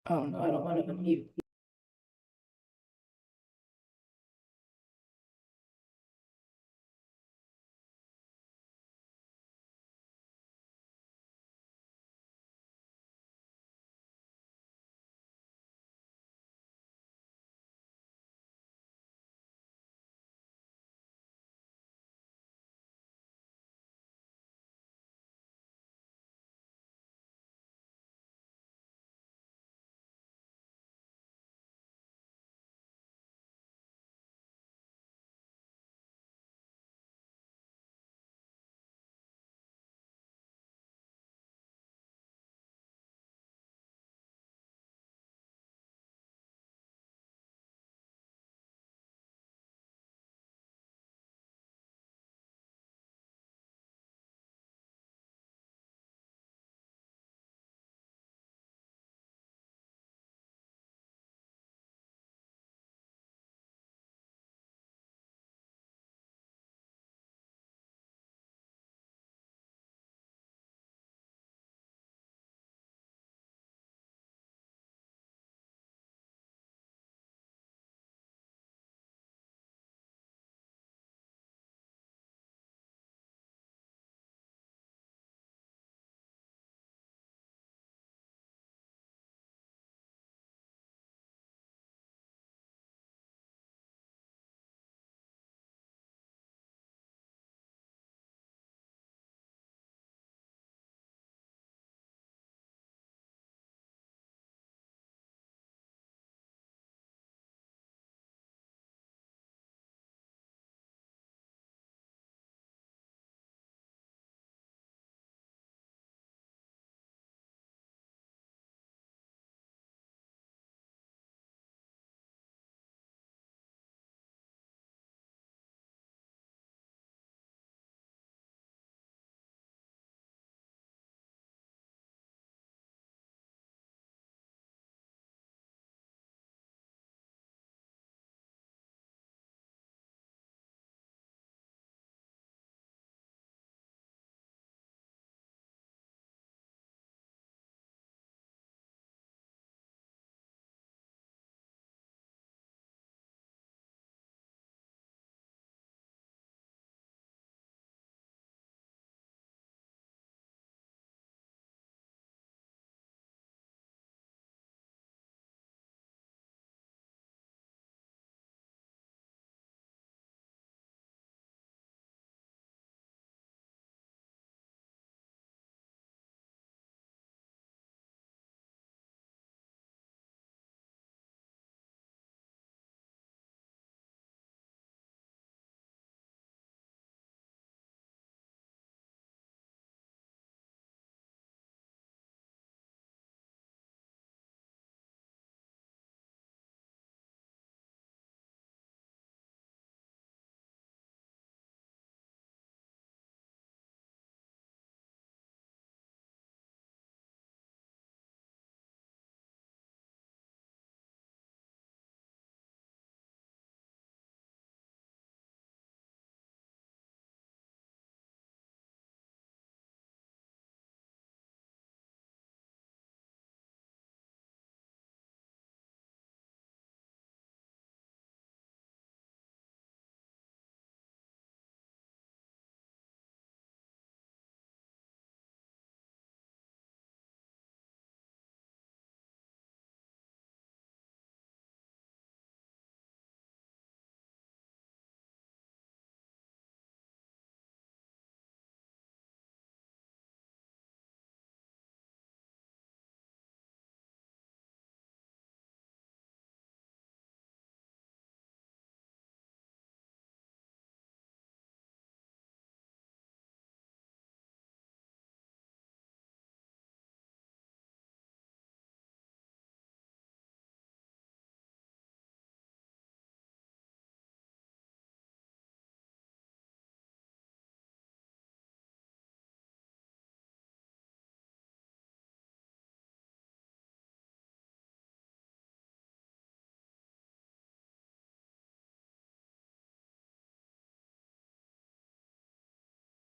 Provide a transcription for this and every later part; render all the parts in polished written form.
Oh, no, I don't want to unmute.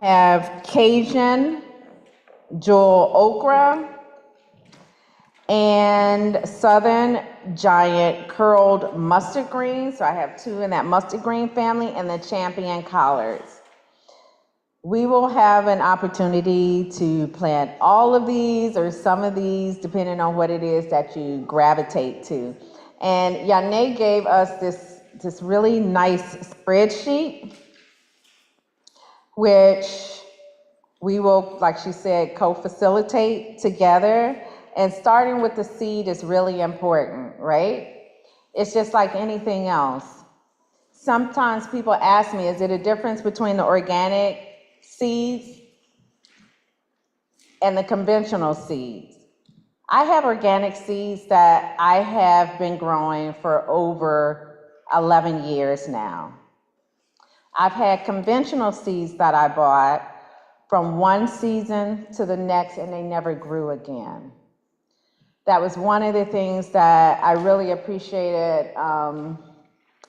Have Cajun, Joel Okra, and Southern Giant curled mustard greens. So I have two in that mustard green family, and the Champion collards. We will have an opportunity to plant all of these or some of these, depending on what it is that you gravitate to. And Yane gave us this really nice spreadsheet, which we will, like she said, co-facilitate together. And starting with the seed is really important, right? It's just like anything else. Sometimes people ask me, is it a difference between the organic seeds and the conventional seeds? I have organic seeds that I have been growing for over 11 years now. I've had conventional seeds that I bought from one season to the next, and they never grew again. That was one of the things that I really appreciated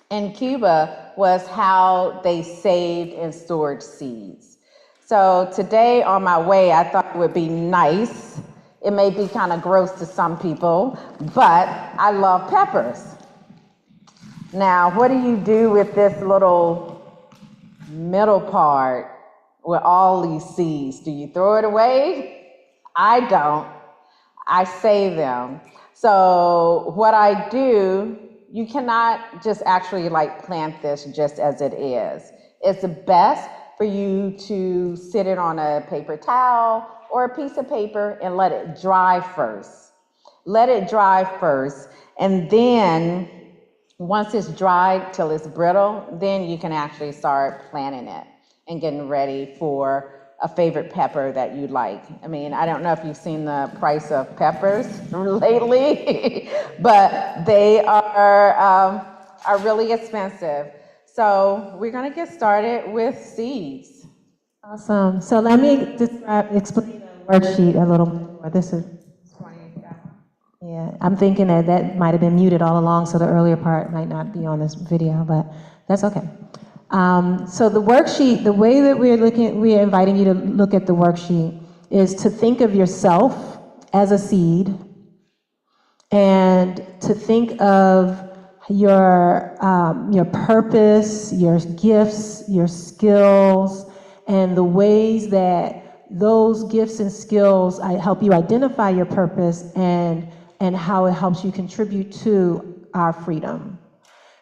in Cuba, was how they saved and stored seeds. So today on my way, I thought it would be nice. It may be kind of gross to some people, but I love peppers. Now, what do you do with this little middle part with all these seeds? Do you throw it away? I don't. I save them. So what I do, you cannot just actually like plant this just as it is. It's best for you to sit it on a paper towel or a piece of paper and let it dry first. Let it dry first, and then once it's dried till it's brittle, then you can actually start planting it and getting ready for a favorite pepper that you like. I mean, I don't know if you've seen the price of peppers lately, but they are really expensive. So we're gonna get started with seeds. Awesome. So let me explain the worksheet a little bit more. This is, yeah, I'm thinking that might have been muted all along, so the earlier part might not be on this video, but that's okay. So the worksheet, the way that we're inviting you to look at the worksheet is to think of yourself as a seed, and to think of your purpose, your gifts, your skills, and the ways that those gifts and skills help you identify your purpose, and how it helps you contribute to our freedom.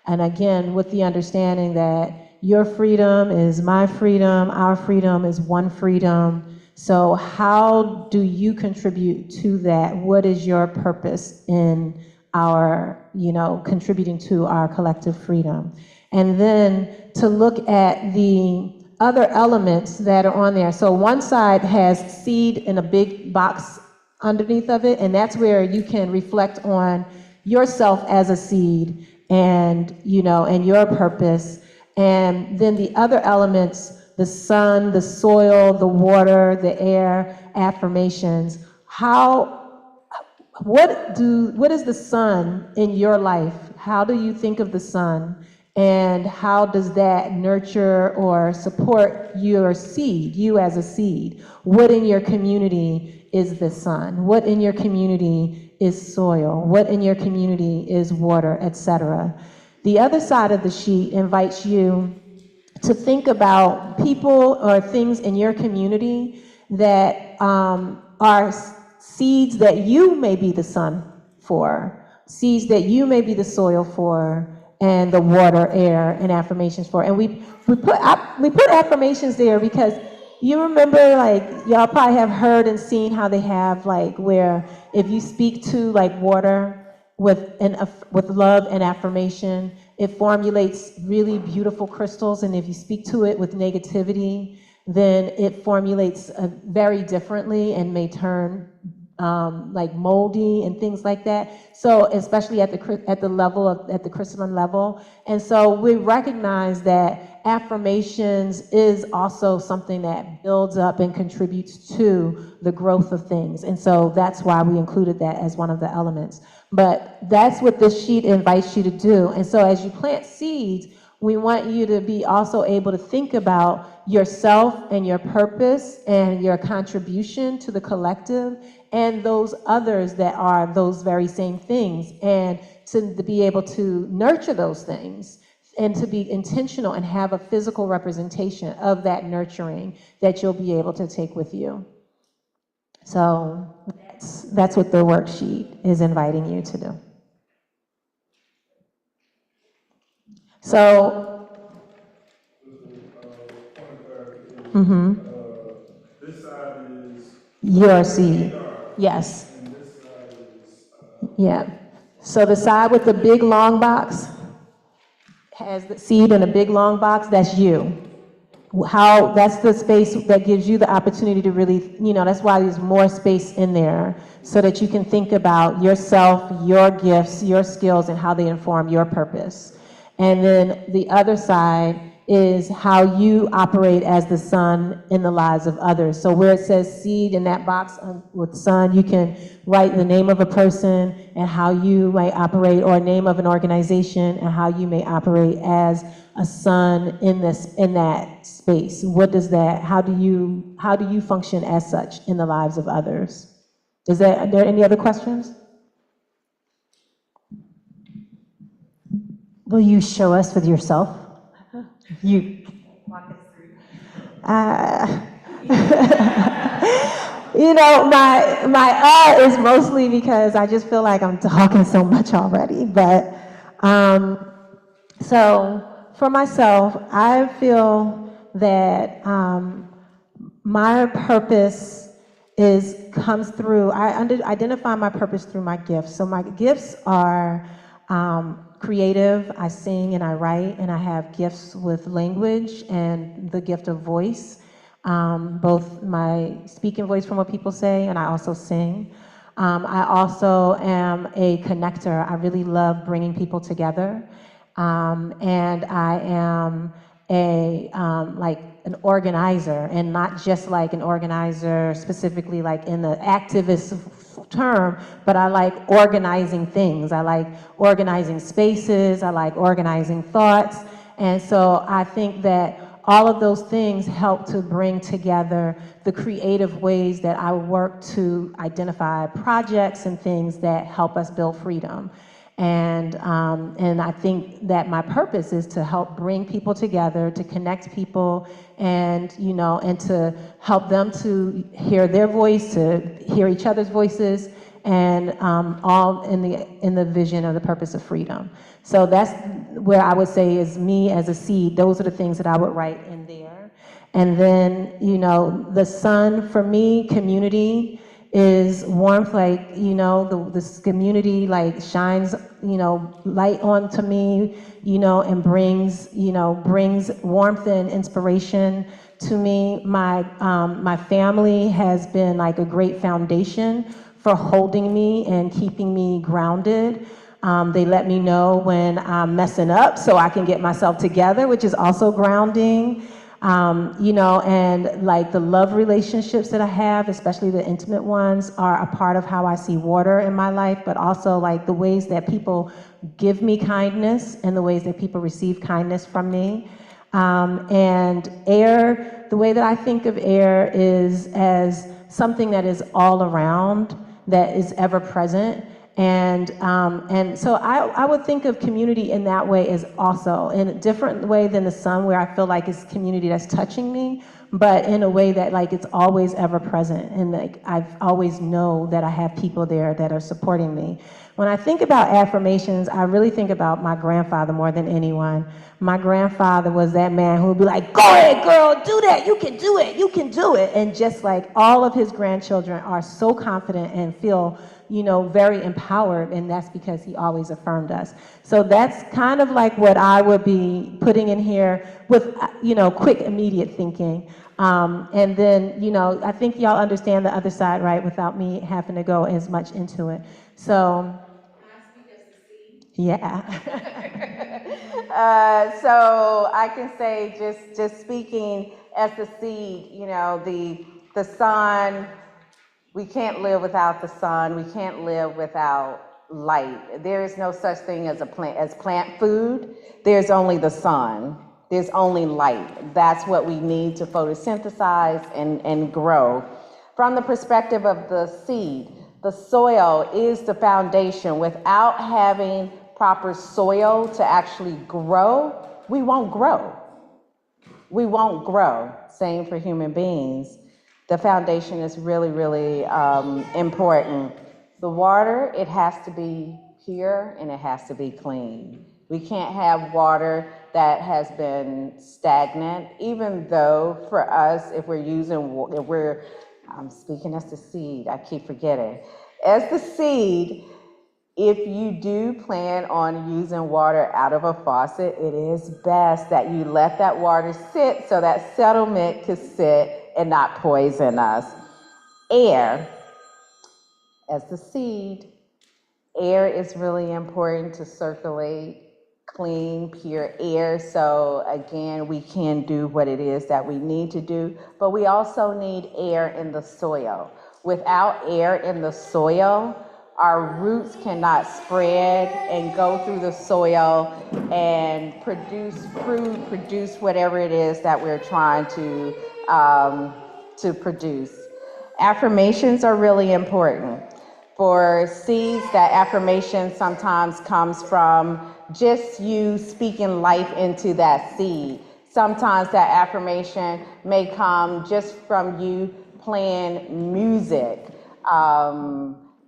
And again, with the understanding that your freedom is my freedom, our freedom is one freedom. So how do you contribute to that? What is your purpose in our, contributing to our collective freedom? And then to look at the other elements that are on there. So one side has seed in a big box underneath of it, and that's where you can reflect on yourself as a seed, and and your purpose. And then the other elements, the sun, the soil, the water, the air, affirmations. What is the sun in your life? How do you think of the sun? And how does that nurture or support your seed, you as a seed? What in your community is the sun? What in your community is soil? What in your community is water, etc.? The other side of the sheet invites you to think about people or things in your community that are seeds that you may be the sun for, seeds that you may be the soil for, and the water, air, and affirmations for. And we put affirmations there because you remember, like, y'all probably have heard and seen how they have, like, where if you speak to, like, water with love and affirmation, it formulates really beautiful crystals. And if you speak to it with negativity, then it formulates very differently and may turn like moldy and things like that. So especially at the level at the crystalline level. And so we recognize that affirmations is also something that builds up and contributes to the growth of things. And so that's why we included that as one of the elements. But that's what this sheet invites you to do. And so as you plant seeds, we want you to be also able to think about yourself and your purpose and your contribution to the collective and those others that are those very same things, and to be able to nurture those things and to be intentional and have a physical representation of that nurturing that you'll be able to take with you. So that's what the worksheet is inviting you to do. So, This side is your seed, yes, and this side is yeah. So the side with the big long box has the seed in a big long box, that's you. How, that's the space that gives you the opportunity to really, that's why there's more space in there, so that you can think about yourself, your gifts, your skills, and how they inform your purpose. And then the other side is how you operate as the son in the lives of others. So where it says seed in that box with son, you can write the name of a person and how you might operate, or a name of an organization and how you may operate as a son in that space. What does that, how do you function as such in the lives of others? Are there any other questions? Will you show us with yourself? You. My is mostly because I just feel like I'm talking so much already. But so for myself, I feel that my purpose comes through. I identify my purpose through my gifts. So my gifts are creative. I sing and I write, and I have gifts with language and the gift of voice, both my speaking voice from what people say, and I also sing. I also am a connector. I really love bringing people together, and I am an organizer, and not just like an organizer specifically like in the activist term, but I like organizing things. I like organizing spaces. I like organizing thoughts. And so I think that all of those things help to bring together the creative ways that I work to identify projects and things that help us build freedom. And I think that my purpose is to help bring people together, to connect people, and and to help them to hear their voice, to hear each other's voices, and all in the vision of the purpose of freedom. So that's where I would say is me as a seed. Those are the things that I would write in there. And then the sun for me, community, is warmth, like, this community like shines, light onto me, and brings warmth and inspiration to me. My family has been like a great foundation for holding me and keeping me grounded. They let me know when I'm messing up so I can get myself together, which is also grounding. And like the love relationships that I have, especially the intimate ones, are a part of how I see water in my life, but also like the ways that people give me kindness and the ways that people receive kindness from me. And air, the way that I think of air is as something that is all around, that is ever present. And so I would think of community in that way as also in a different way than the sun, where I feel like it's community that's touching me, but in a way that like it's always ever present, and like I've always know that I have people there that are supporting me. When I think about affirmations, I really think about my grandfather more than anyone. My grandfather was that man who would be like, "Go ahead, girl, do that. You can do it. You can do it." And just like all of his grandchildren are so confident and feel very empowered, and that's because he always affirmed us. So that's kind of like what I would be putting in here with, quick, immediate thinking. And then, I think y'all understand the other side, right, without me having to go as much into it. So, yeah. So I can say, just speaking as the seed, the sun, we can't live without the sun. We can't live without light. There is no such thing as plant food. There's only the sun. There's only light. That's what we need to photosynthesize and grow. From the perspective of the seed, the soil is the foundation. Without having proper soil to actually grow, we won't grow. We won't grow. Same for human beings. The foundation is really, really important. The water, it has to be pure and it has to be clean. We can't have water that has been stagnant, even though for us, if I'm speaking as the seed, I keep forgetting. As the seed, if you do plan on using water out of a faucet, it is best that you let that water sit so that settlement can sit and not poison us. Air, as the seed, air is really important to circulate clean, pure air. So again, we can do what it is that we need to do, but we also need air in the soil. Without air in the soil, our roots cannot spread and go through the soil and produce fruit, produce whatever it is that we're trying to produce. Affirmations are really important. For seeds, that affirmation sometimes comes from just you speaking life into that seed. Sometimes that affirmation may come just from you playing music,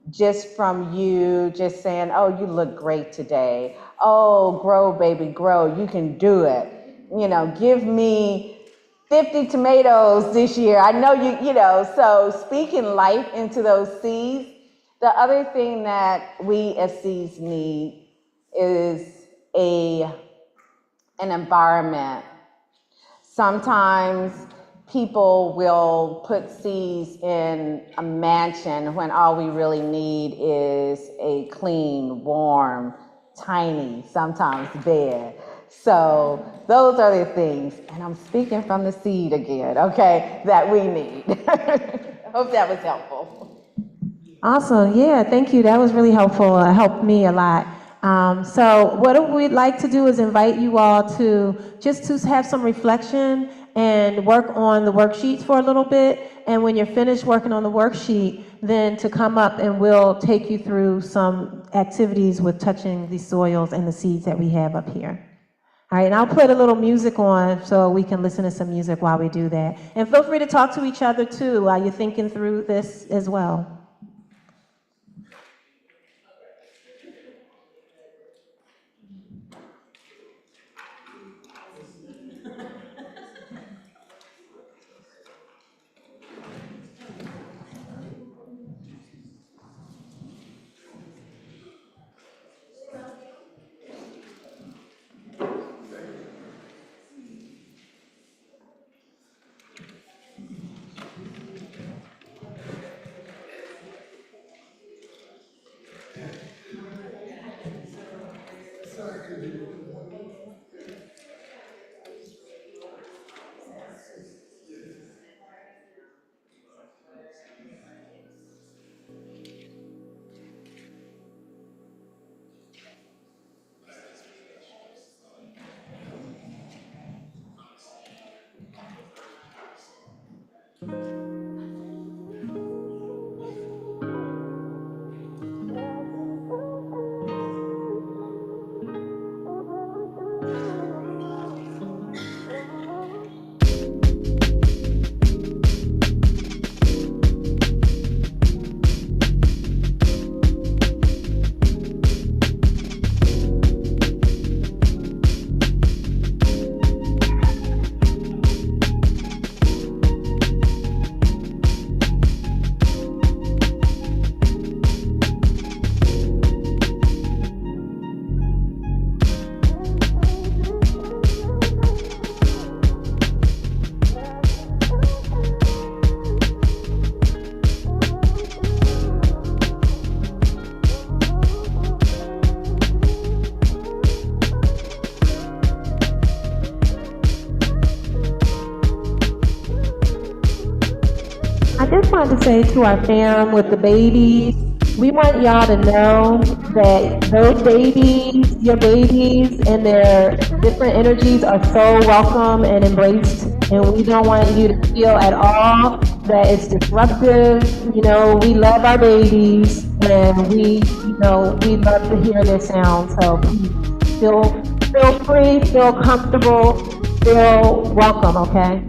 just from you just saying, oh, you look great today. Oh, grow, baby, grow. You can do it. You know, give me 50 tomatoes this year. I know you know, so speaking life into those seeds. The other thing that we as seeds need is an environment. Sometimes people will put seeds in a mansion when all we really need is a clean, warm, tiny, sometimes bed. So those are the things, and I'm speaking from the seed again, okay, that we need. I hope that was helpful. Awesome. Yeah, thank you. That was really helpful. It helped me a lot. So what we'd like to do is invite you all to have some reflection and work on the worksheets for a little bit. And when you're finished working on the worksheet, then to come up and we'll take you through some activities with touching the soils and the seeds that we have up here. All right, and I'll put a little music on so we can listen to some music while we do that. And feel free to talk to each other too while you're thinking through this as well. I just wanted to say to our fam with the babies, We want y'all to know that those babies, your babies, and their different energies are so welcome and embraced. And we don't want you to feel at all that it's disruptive. You know, we love our babies and we love to hear their sound. So please feel free, feel comfortable, feel welcome, okay?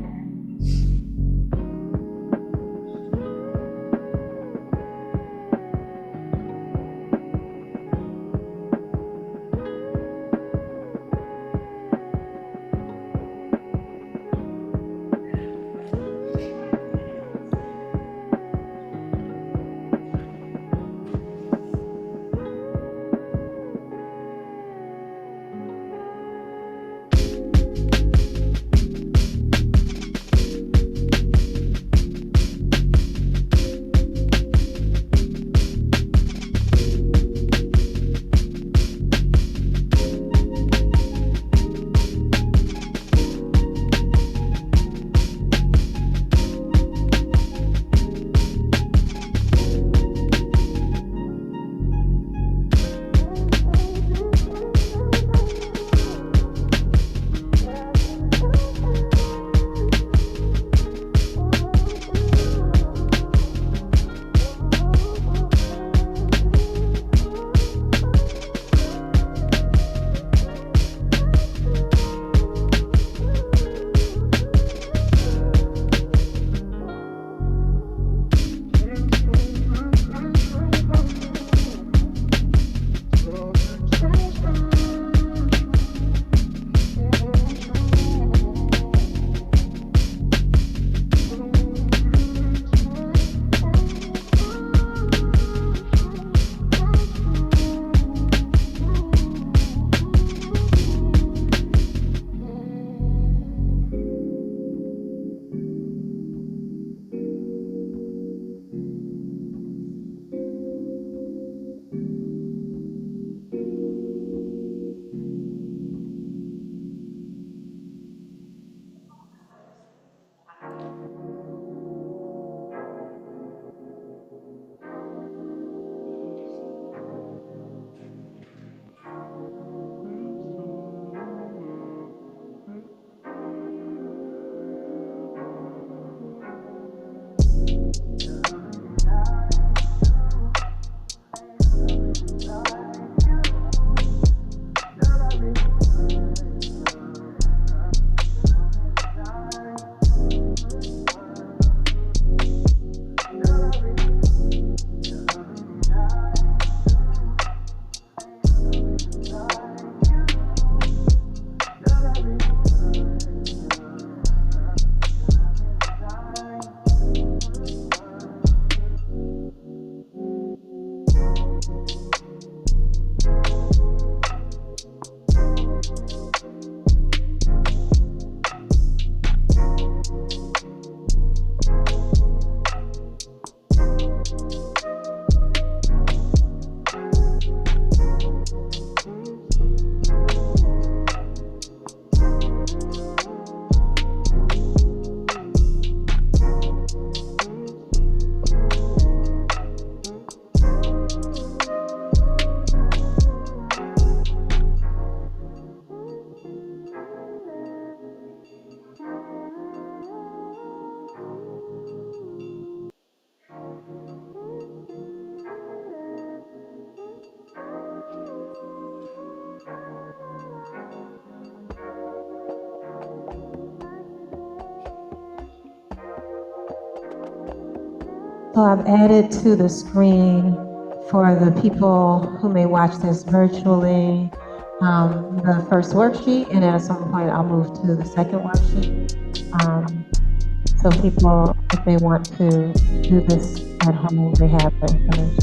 So I've added to the screen for the people who may watch this virtually, the first worksheet, and at some point I'll move to the second worksheet. So people, if they want to do this at home, they have the information.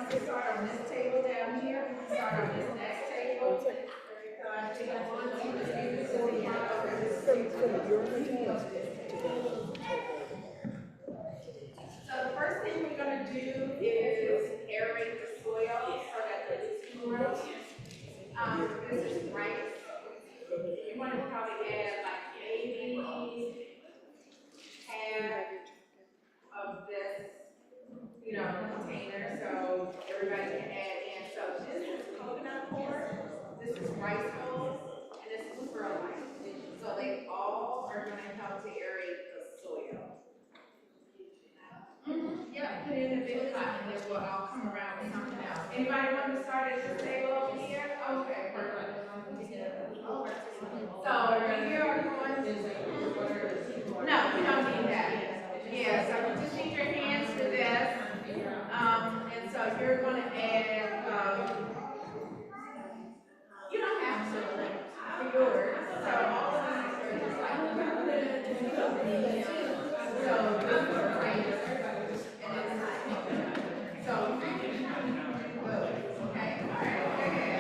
want to start on this table down here, we can start on this next table. So I think I want to do this over this table. So the first thing we're gonna do is aerate the soil so that the roots can grow. This is rice. You want to probably add like maybe half of this, container, so everybody can add in. So this is coconut coir, this is rice hulls, and this is perlite. So they all are gonna help to aerate the soil. Yeah, put it in a big pot, and then we'll all come around with something else. Anybody want to start at this table over here? Okay, perfect. So here are going to, no, we don't need that. Yeah, so you just need your hands for this. And so you're going to add, you don't have to, for yours. So all of these are just like, so this is great. And then so, okay, all right, very good.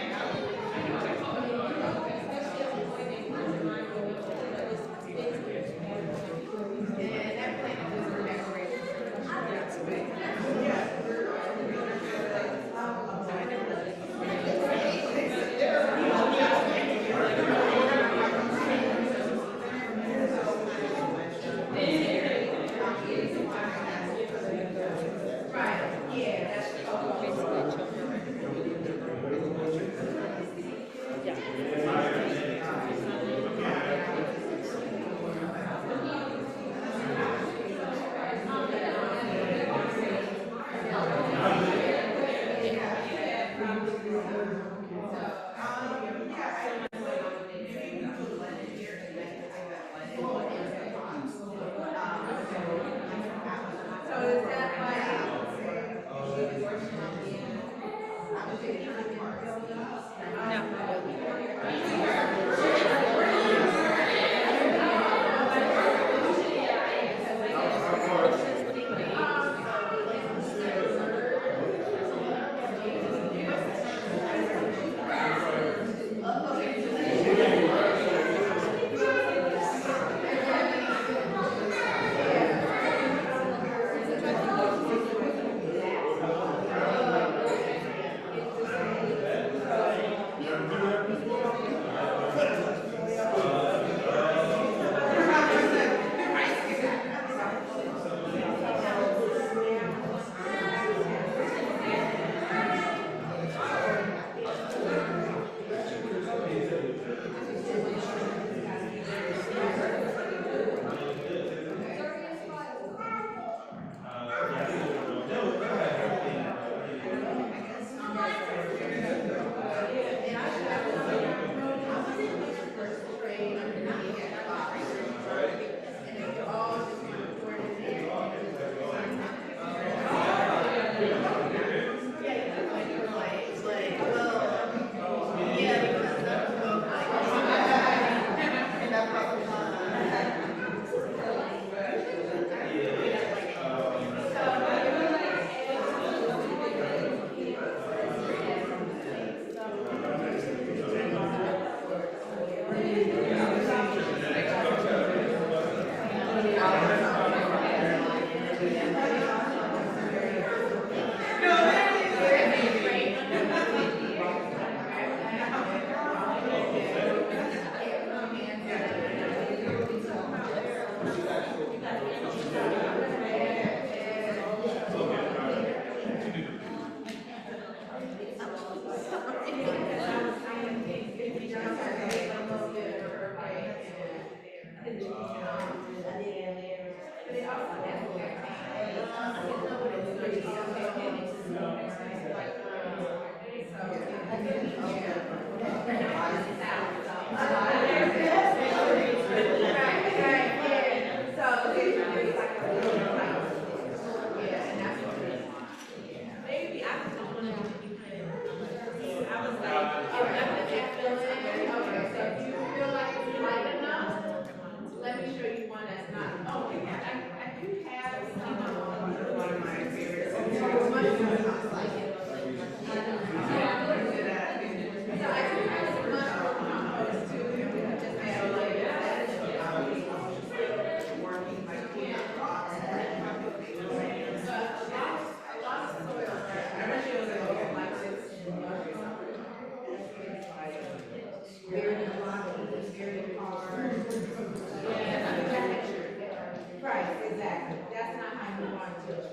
And that plant is decorated.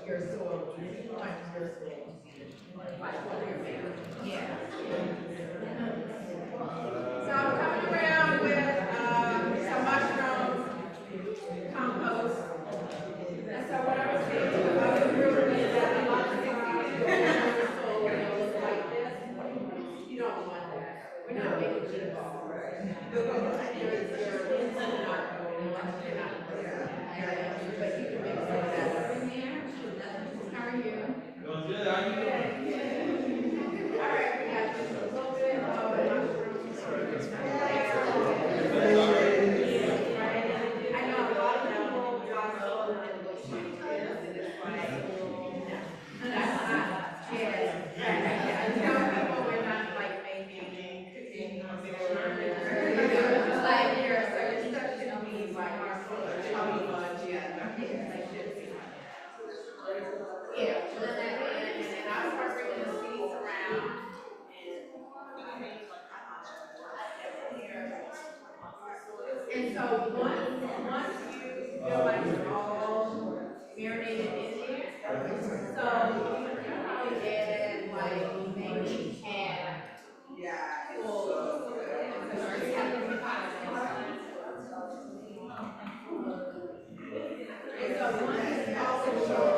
your soil, you want your soil, like what you're making. Yeah. So I'm coming around with some mushroom compost. And so what I was thinking about the group is that a lot of things soil will look like this. You don't want that. We're not making shit ball. But you can make some of that in there. How are you? Doing good, how you doing? All right, we got just a little bit of mushrooms. I know a lot of people got sold and look and it's like, no, that's not, yeah. I tell people we're not like making cooking or like your certain stuff should be like our chubby lunch, yeah, like this. Yeah, and I start bringing the seeds around. And so once you feel like it's all marinated in there, so you can probably add like maybe half. Full. And so once it's all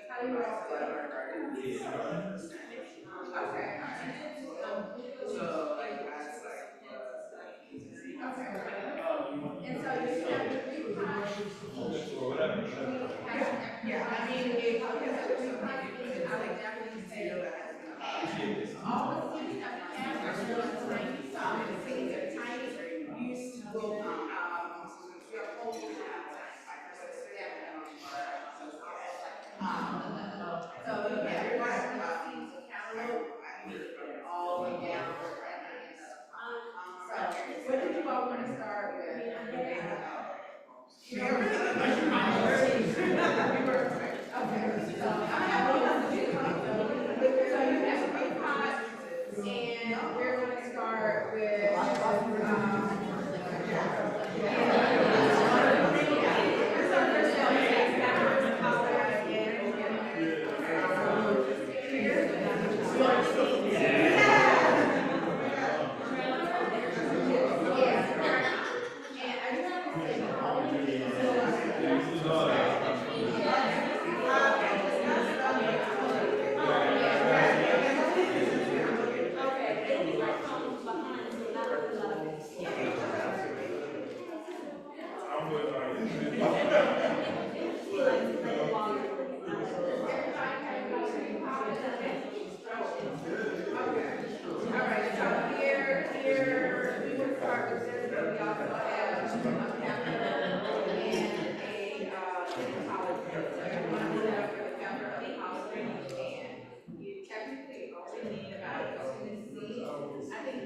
how do you roll it? Okay. And so you have the 3 pots. Yeah, I mean, if you have 3 pots, I would definitely say all the seeds that we have are really tiny. So the seeds are tiny. You will your whole so you have your seeds of cantaloupe, all the way down. So what did you all want to start with? Okay, so I have one. So you have 3 pots, and we're going to start with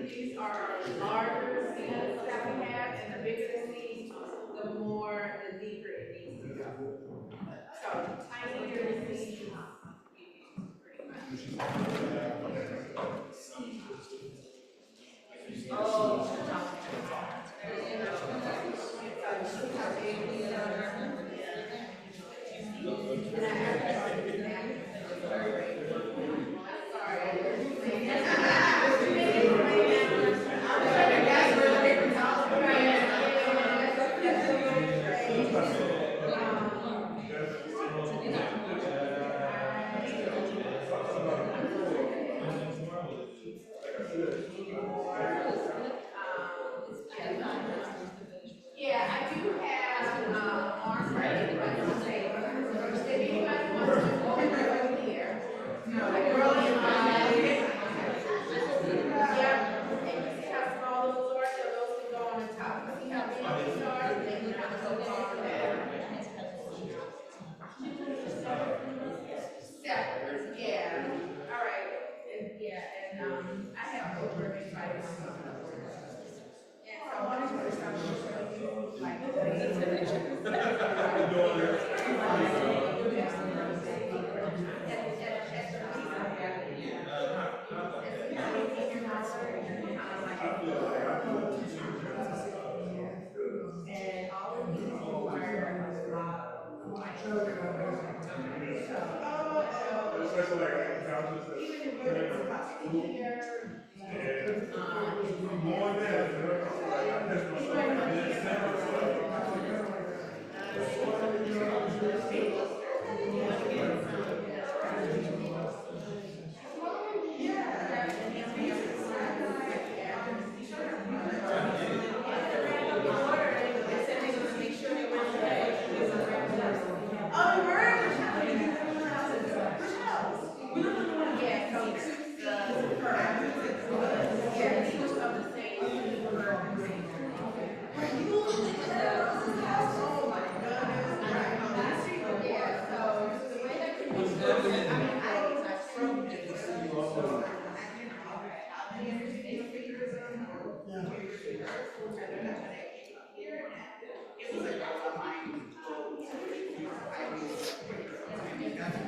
these are larger seeds that we have, and the bigger the seeds, the deeper it needs to go. So, tinier the seeds, pretty much. Yeah, I do have orange bread. If anybody wants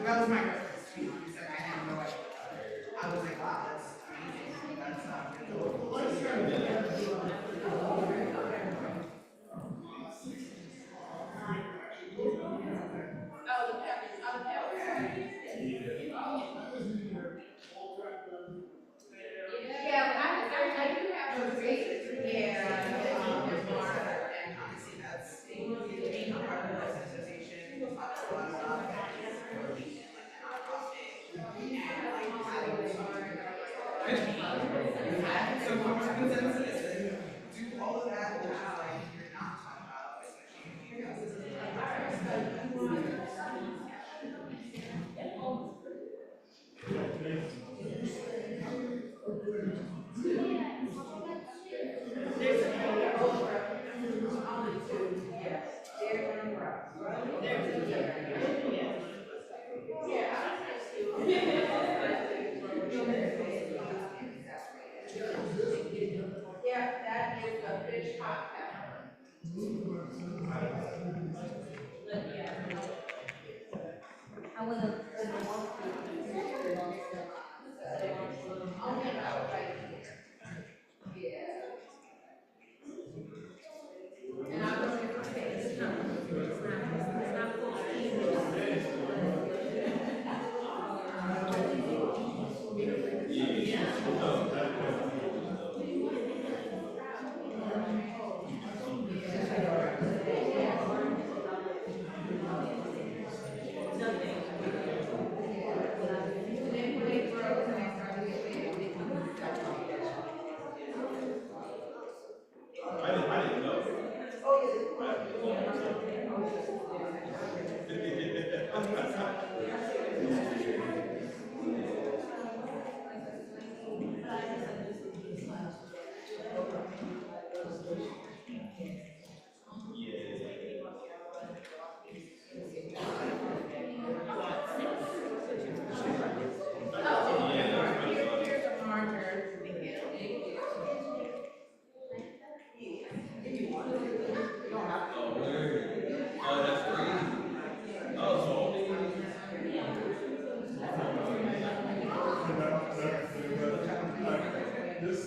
That was my reference, to be honest, and I had no idea. I was like, wow, that's amazing, that's, yeah, I do have those spaces, yeah, there's more, and honestly, that's, being a part of this association, a lot of stuff, and really, like, a nonprofit, and like, having this having some form of consensus, and do all of that, which is like, you're not talking about, especially if you guys, is yeah, that is a fish hot pepper. I didn't know. Here's a marker. Oh, word. Oh, that's crazy. Oh, so. This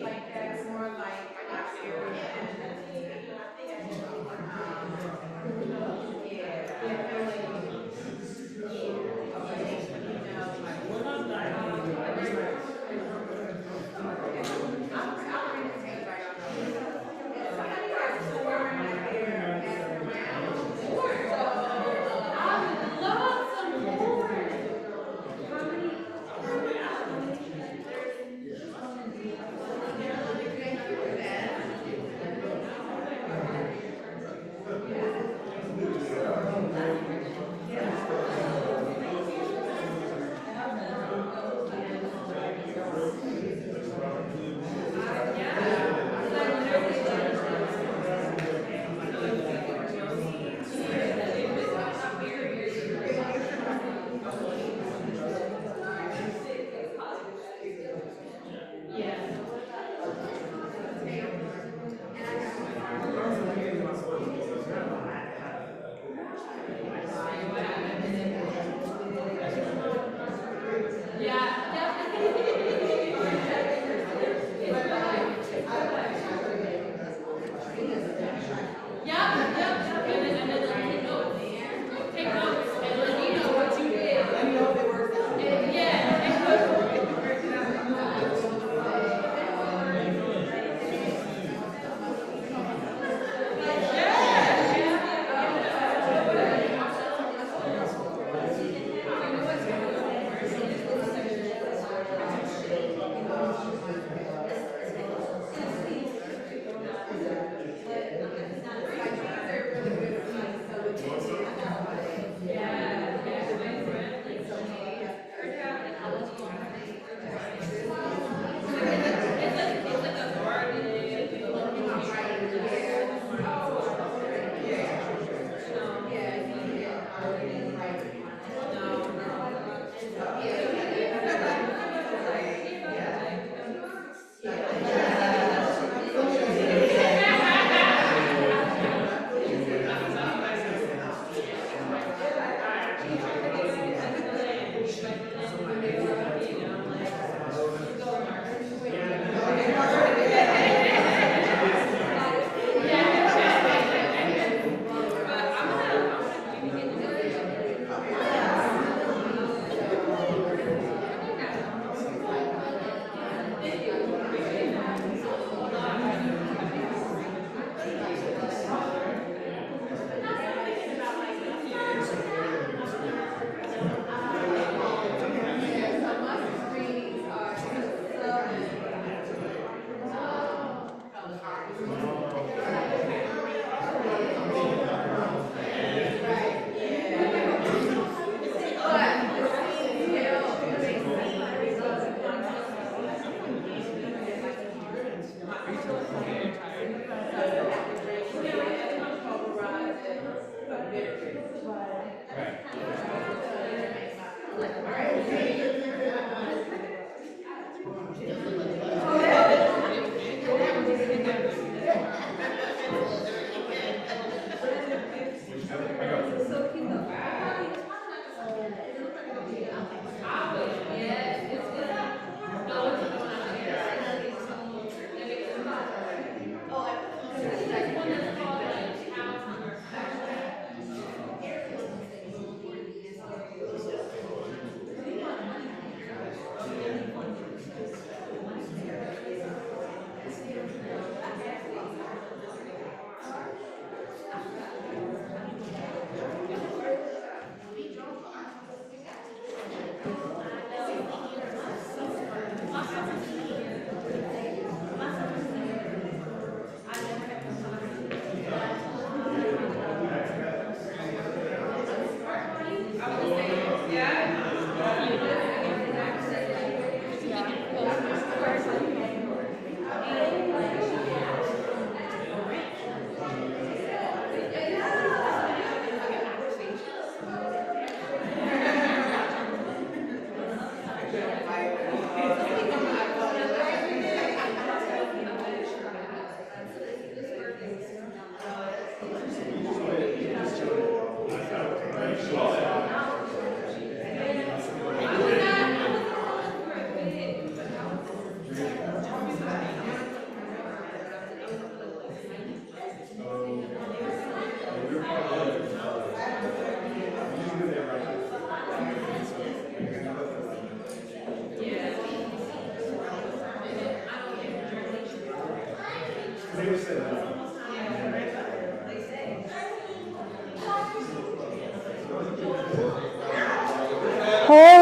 Like that's more like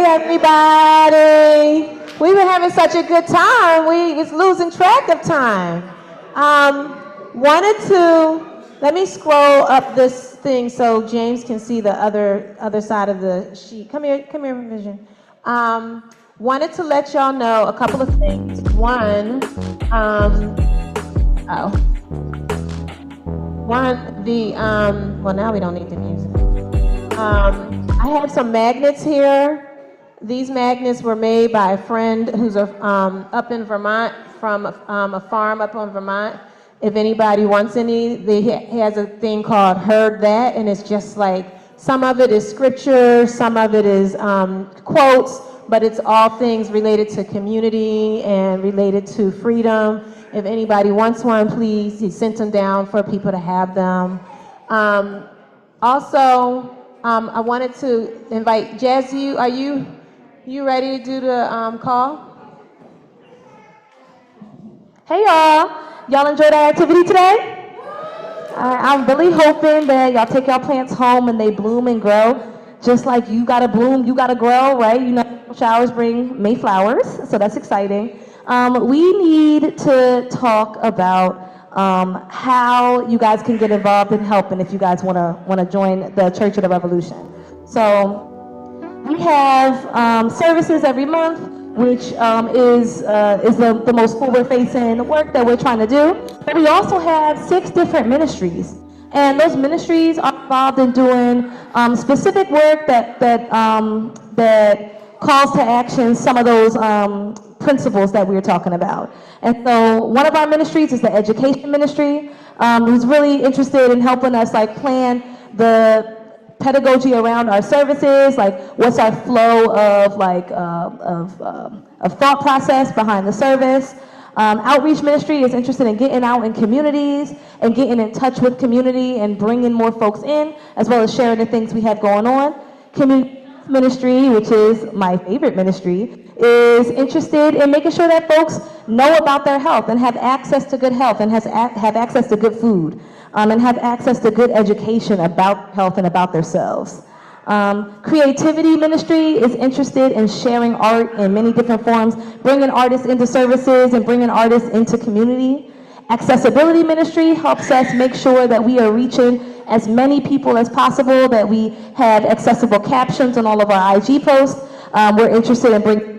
everybody. We've been having such a good time. We was losing track of time. Let me scroll up this thing so James can see the other side of the sheet. Come here, Vision. Wanted to let y'all know a couple of things. One, well, now we don't need the music. I have some magnets here. These magnets were made by a friend who's up in Vermont, from a farm up in Vermont. If anybody wants any, he has a thing called Heard That, and it's just like, some of it is scripture, some of it is quotes, but it's all things related to community and related to freedom. If anybody wants one, please, he sent them down for people to have them. Also, I wanted to invite Jazz. Are you ready to do the call? Hey y'all enjoyed our activity today? I'm really hoping that y'all take y'all plants home and they bloom and grow. Just like you gotta bloom, you gotta grow, right? You know, showers bring May flowers, so that's exciting. We need to talk about how you guys can get involved in helping if you guys wanna join the Church of the Revolution. So we have services every month, which is the most forward-facing work that we're trying to do. But we also have 6 different ministries, and those ministries are involved in doing specific work that calls to action some of those principles that we were talking about. And so one of our ministries is the education ministry, who's really interested in helping us plan the pedagogy around our services, like what's our flow of thought process behind the service. Outreach ministry is interested in getting out in communities and getting in touch with community and bringing more folks in, as well as sharing the things we have going on. Community ministry, which is my favorite ministry, is interested in making sure that folks know about their health and have access to good health and have access to good food, and have access to good education about health and about themselves. Creativity ministry is interested in sharing art in many different forms, bringing artists into services and bringing artists into community. Accessibility ministry helps us make sure that we are reaching as many people as possible, that we have accessible captions on all of our IG posts. We're interested in bringing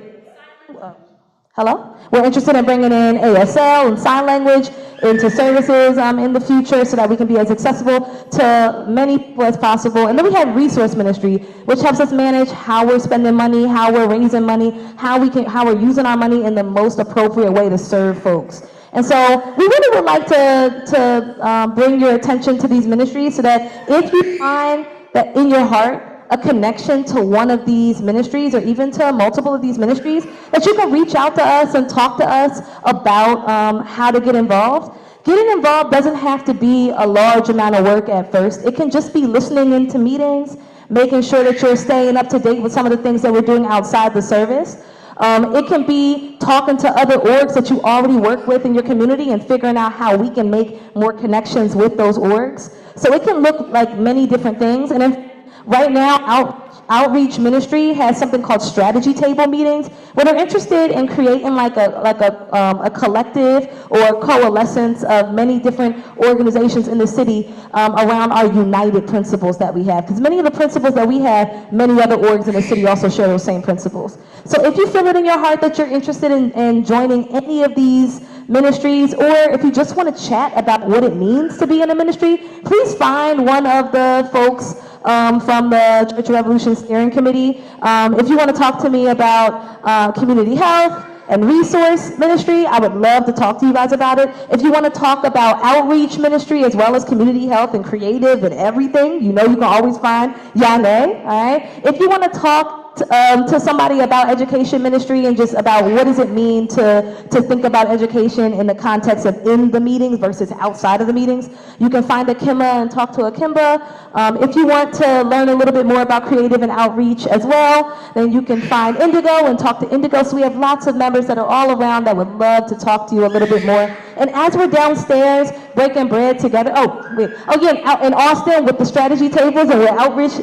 in ASL and sign language into services in the future so that we can be as accessible to many people as possible. And then we have resource ministry, which helps us manage how we're spending money, how we're raising money, how we're using our money in the most appropriate way to serve folks. And so we really would like to bring your attention to these ministries so that if you find that in your heart a connection to one of these ministries or even to multiple of these ministries, that you can reach out to us and talk to us about how to get involved. Getting involved doesn't have to be a large amount of work at first. It can just be listening into meetings, making sure that you're staying up to date with some of the things that we're doing outside the service. It can be talking to other orgs that you already work with in your community and figuring out how we can make more connections with those orgs. So it can look like many different things. And then right now, Outreach Ministry has something called strategy table meetings, where they're interested in creating a collective or coalescence of many different organizations in the city around our united principles that we have. Because many of the principles that we have, many other orgs in the city also share those same principles. So if you feel it in your heart that you're interested in joining any of these ministries, or if you just want to chat about what it means to be in a ministry, please find one of the folks from the Church of Revolution Steering Committee. If you want to talk to me about community health and resource ministry, I would love to talk to you guys about it. If you want to talk about outreach ministry as well as community health and creative and everything, you can always find Yane, all right? If you want to talk to somebody about education ministry and just about what does it mean to think about education in the context of in the meetings versus outside of the meetings, you can find Akimba and talk to Akimba. If you want to learn a little bit more about creative and outreach as well, then you can find Indigo and talk to Indigo. So we have lots of members that are all around that would love to talk to you a little bit more. And as we're downstairs breaking bread together, out in Austin with the strategy tables and we're outreach.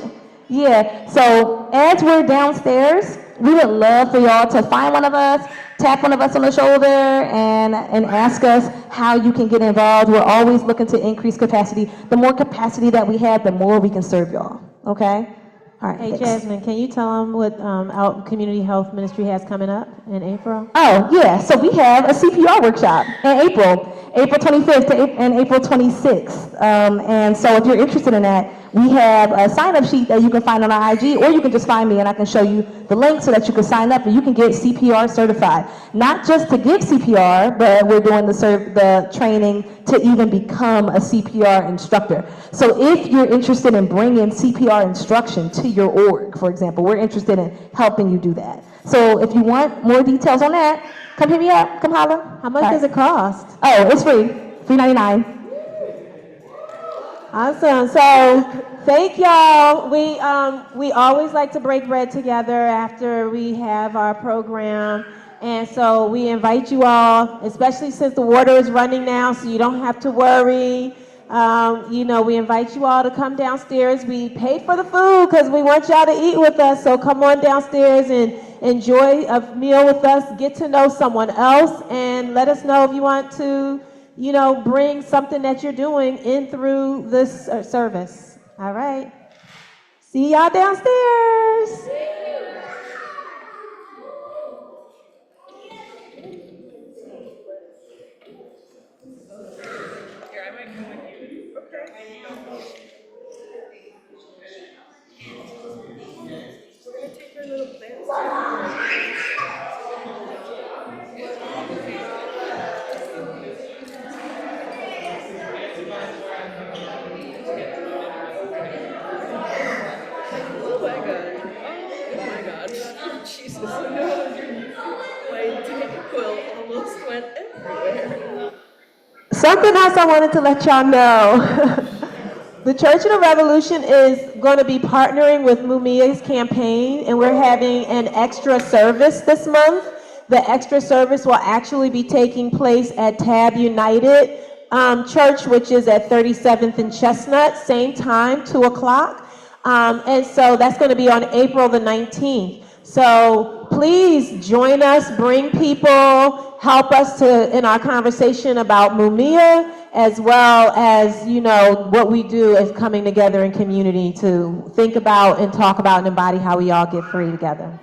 Yeah, so as we're downstairs, We would love for y'all to find one of us, tap one of us on the shoulder, and ask us how you can get involved. We're always looking to increase capacity. The more capacity that we have, the more we can serve y'all, okay? All right, Hey, thanks. Jasmine, can you tell them what Out Community Health Ministry has coming up in April? Oh, yeah, so we have a CPR workshop in April 25th and April 26th. And so if you're interested in that, we have a sign-up sheet that you can find on our IG, or you can just find me and I can show you the link so that you can sign up and you can get CPR certified. Not just to give CPR, but we're doing the training to even become a CPR instructor. So if you're interested in bringing CPR instruction to your org, for example, we're interested in helping you do that. So if you want more details on that, come hit me up, come holla. How much does it cost? Oh, it's free, $3.99. Awesome. So thank y'all. We always like to break bread together after we have our program. And so we invite you all, especially since the water is running now, so you don't have to worry. We invite you all to come downstairs. We paid for the food because we want y'all to eat with us. So come on downstairs and enjoy a meal with us. Get to know someone else and let us know if you want to bring something that you're doing in through this service. All right. See y'all downstairs. Oh my god. Oh my god. Jesus. My quill almost went everywhere. Something else I wanted to let y'all know. The Church of the Revolution is going to be partnering with Mumia's campaign, and we're having an extra service this month. The extra service will actually be taking place at Tab United Church, which is at 37th and Chestnut, same time, 2 o'clock. And so that's going to be on April the 19th. So please join us, bring people, help us in our conversation about Mumia, as well as, what we do as coming together in community to think about and talk about and embody how we all get free together.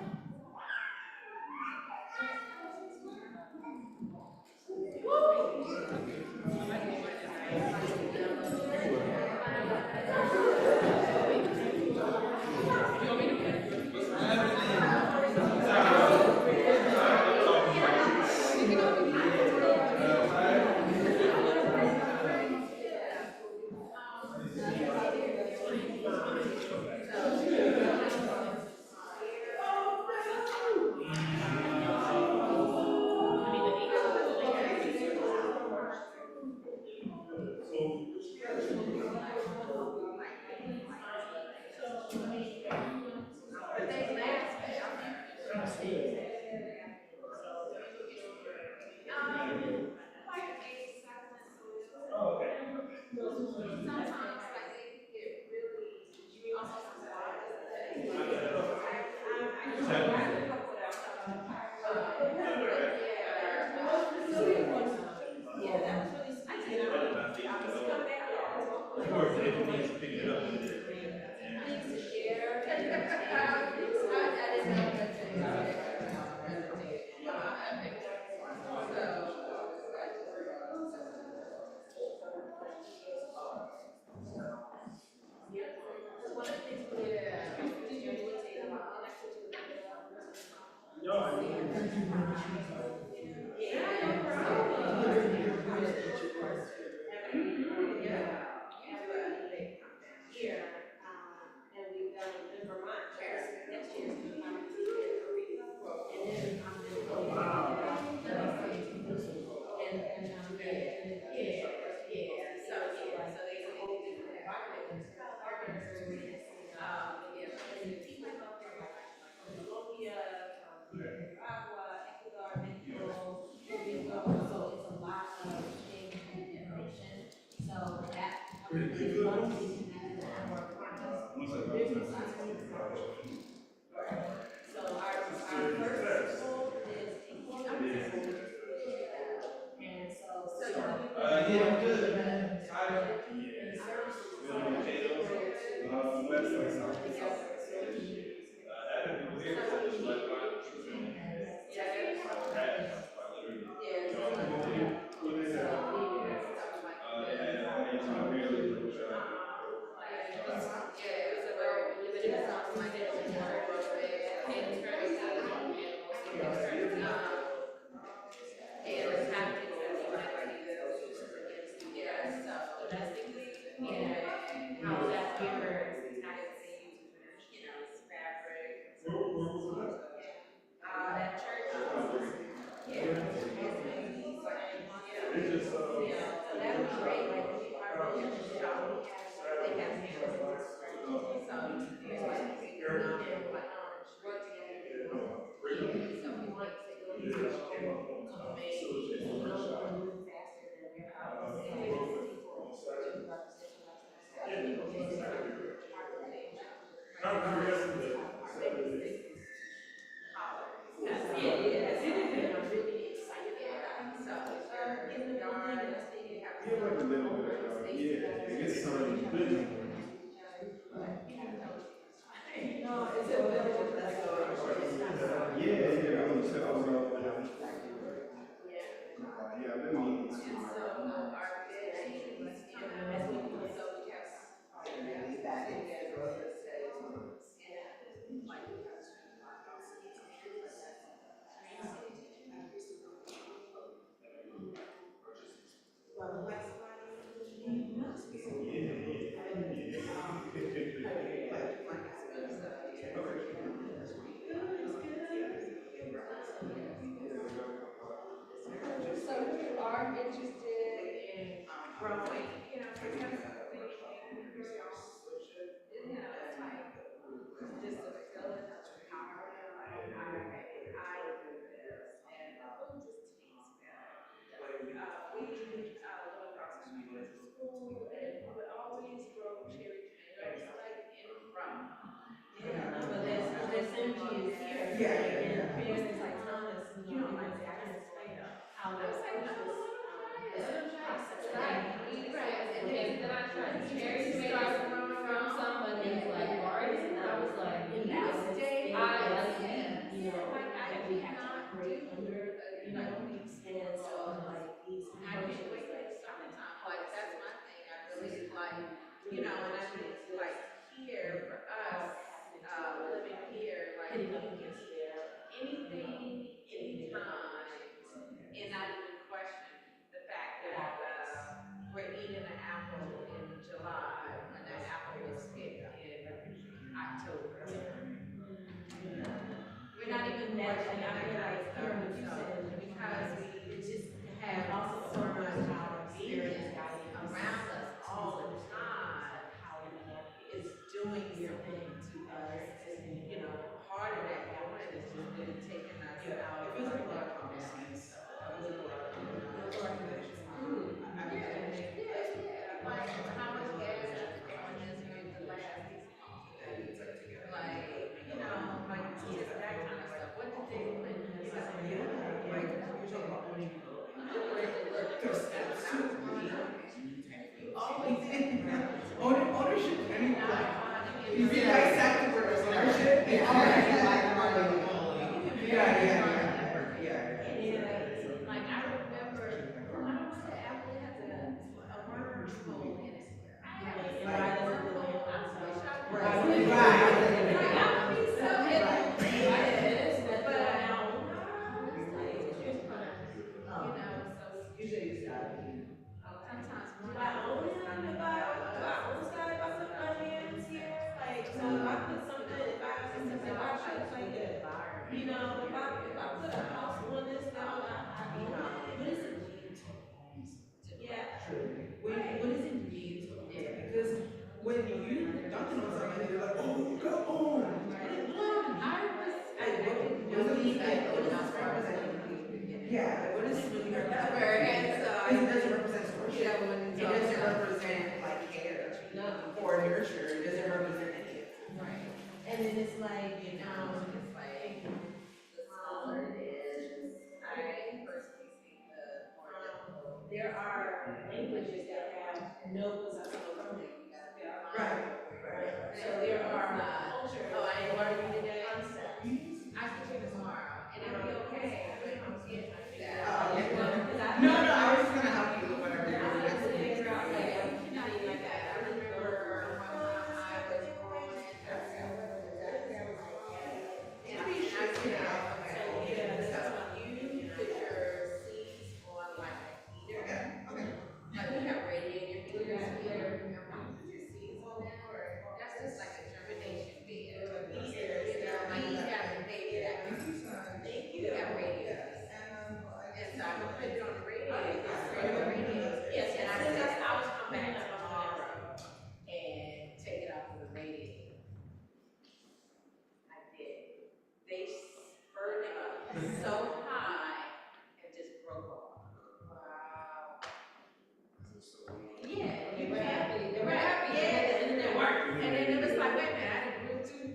And then it's like,